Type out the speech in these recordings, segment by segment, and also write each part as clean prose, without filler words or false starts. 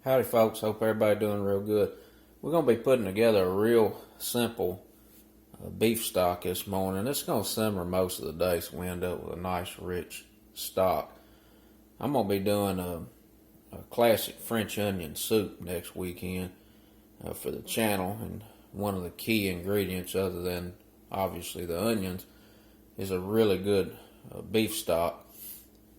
Howdy folks, hope everybody doing real good. We're going to be putting together a real simple beef stock this morning. It's going to simmer most of the day, so we end up with a nice rich stock. I'm going to be doing a classic French onion soup next weekend for the channel, and one of the key ingredients, other than obviously the onions, is a really good beef stock.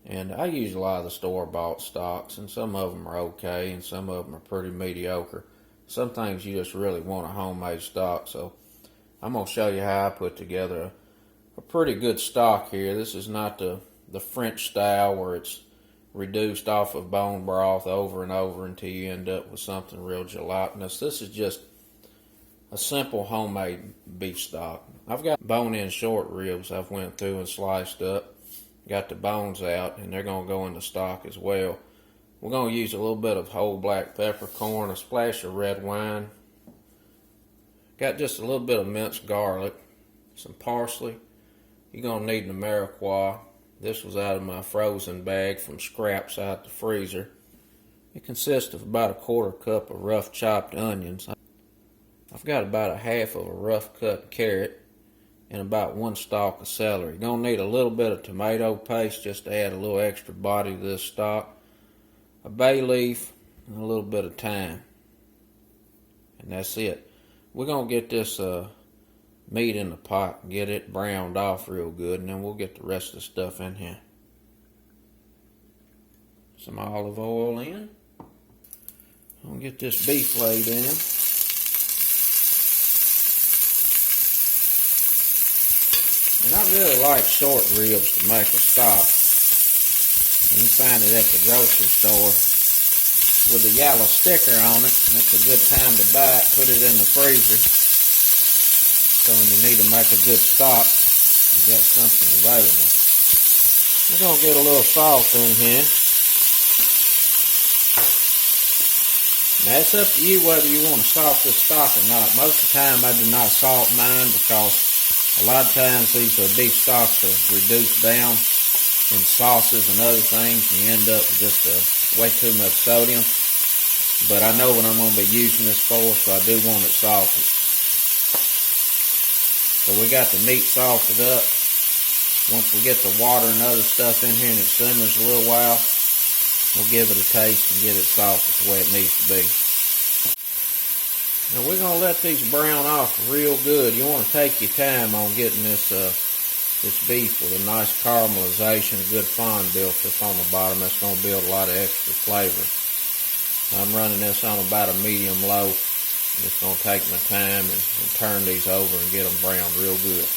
And I use a lot of the store-bought stocks, and some of them are okay, and some of them are pretty mediocre. Some things you just really want a homemade stock, so I'm going to show you how I put together a pretty good stock here. This is not the French style where it's reduced off of bone broth over and over until you end up with something real gelatinous. This is just a simple homemade beef stock. I've got bone-in short ribs I've went through and sliced up. Got the bones out, and they're going to go in the stock as well. We're going to use a little bit of whole black peppercorn, a splash of red wine. Got just a little bit of minced garlic, some parsley. You're going to need an Americois. This was out of my frozen bag from scraps out the freezer. It consists of about a quarter cup of rough chopped onions. I've got about a half of a rough cut carrot and about one stalk of celery. You're going to need a little bit of tomato paste just to add a little extra body to this stock, a bay leaf, and a little bit of thyme. And that's it. We're going to get this meat in the pot and get it browned off real good, and then we'll get the rest of the stuff in here. Some olive oil in. I'm going to get this beef laid in. And I really like short ribs to make a stock. You can find it at the grocery store with a yellow sticker on it. That's a good time to buy it. Put it in the freezer. So when you need to make a good stock, you got something available. We're going to get a little salt in here. Now it's up to you whether you want to salt this stock or not. Most of the time I do not salt mine because a lot of times these beef stocks are reduced down in sauces and other things, and you end up with just way too much sodium. But I know what I'm going to be using this for, so I do want it salted. So we got the meat salted up. Once we get the water and other stuff in here and it simmers a little while, we'll give it a taste and get it salted the way it needs to be. Now we're going to let these brown off real good. You want to take your time on getting this beef with a nice caramelization, a good fond built up on the bottom. That's going to build a lot of extra flavor. I'm running this on about a medium low. I'm just going to take my time and turn these over and get them browned real good.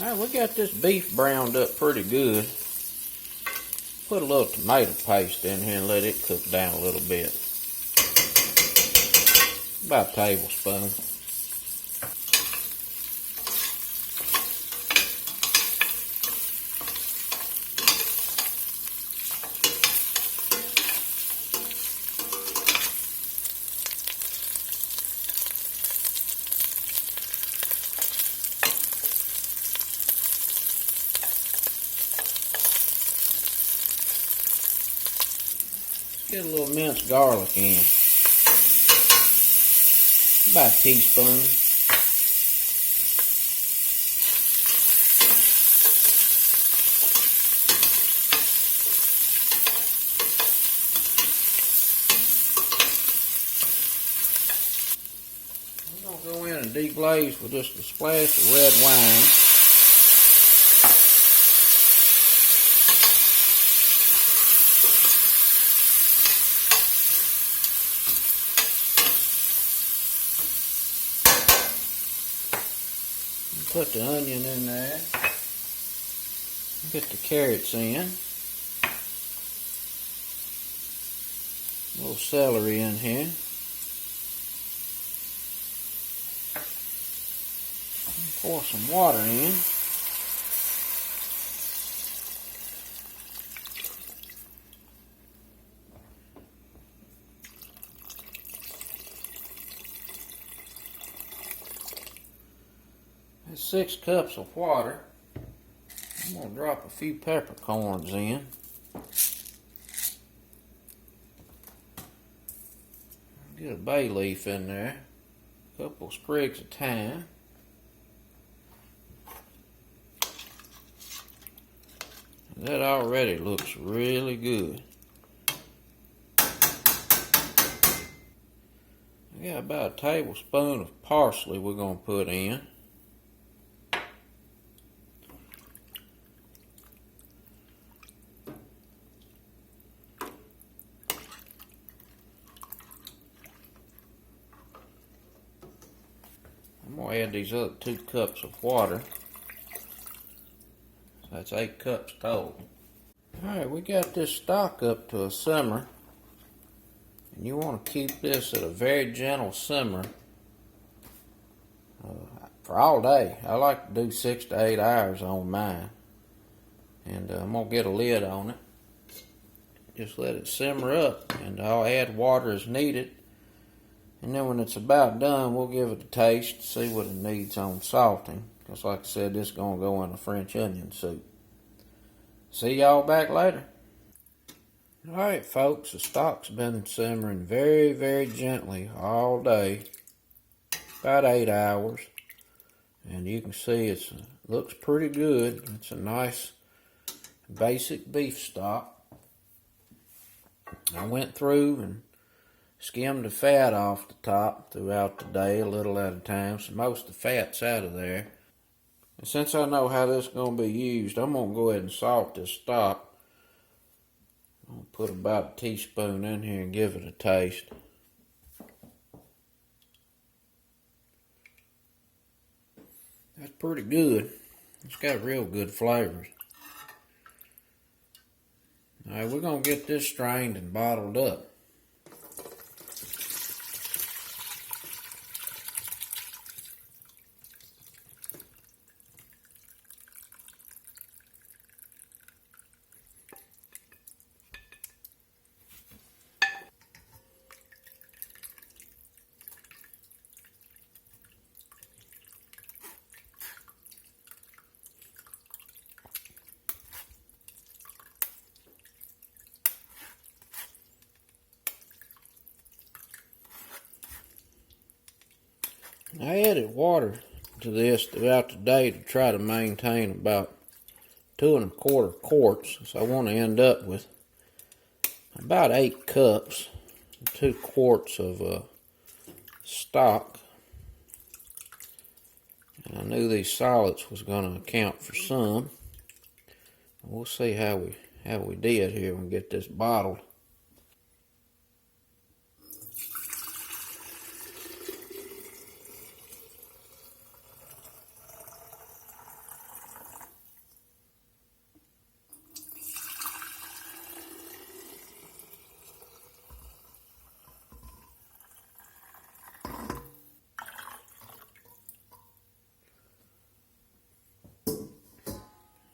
Alright, we got this beef browned up pretty good. Put a little tomato paste in here and let it cook down a little bit. About a tablespoon. Get a little minced garlic in. About a teaspoon. We're going to go in and deglaze with just a splash of red wine. Put the onion in there. Get the carrots in. A little celery in here. Pour some water in. That's 6 cups of water. I'm going to drop a few peppercorns in. Get a bay leaf in there. A couple sprigs of thyme. That already looks really good. I got about a tablespoon of parsley we're going to put in. I'm going to add these other 2 cups of water. That's 8 cups total. Alright, we got this stock up to a simmer. And you want to keep this at a very gentle simmer for all day. I like to do 6 to 8 hours on mine. And I'm going to get a lid on it. Just let it simmer up, and I'll add water as needed. And then when it's about done, we'll give it a taste, see what it needs on salting. Because like I said, this is going to go in a French onion soup. See y'all back later. Alright folks, the stock's been simmering very, very gently all day. About 8 hours. And you can see it looks pretty good. It's a nice basic beef stock. I went through and skimmed the fat off the top throughout the day, a little at a time, so most of the fat's out of there. And since I know how this is going to be used, I'm going to go ahead and salt this stock. I'm going to put about a teaspoon in here and give it a taste. That's pretty good. It's got real good flavors. Alright, we're going to get this strained and bottled up. I added water to this throughout the day to try to maintain about 2 1/4 quarts. So I want to end up with about 8 cups, 2 quarts of stock. And I knew these solids was going to account for some. We'll see how we did here when we get this bottled.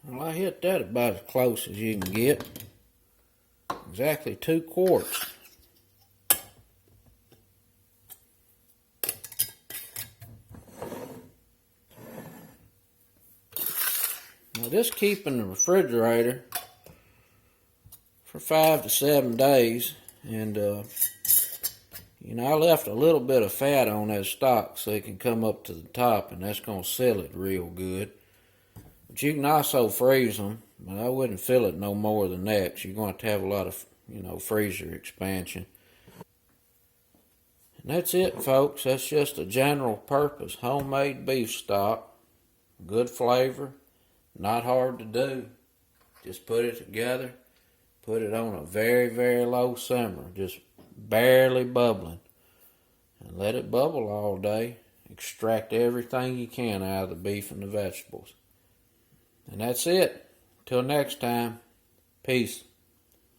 Well, I hit that about as close as you can get. Exactly 2 quarts. Now this keep in the refrigerator for 5 to 7 days, and you know, I left a little bit of fat on that stock so it can come up to the top, and that's going to seal it real good. But you can also freeze them, but I wouldn't fill it no more than that, 'cause you're going to have a lot of, you know, freezer expansion. And that's it, folks. That's just a general purpose homemade beef stock. Good flavor, not hard to do. Just put it together, put it on a very, very low simmer, just barely bubbling, and let it bubble all day. Extract everything you can out of the beef and the vegetables. And that's it. Till next time, peace.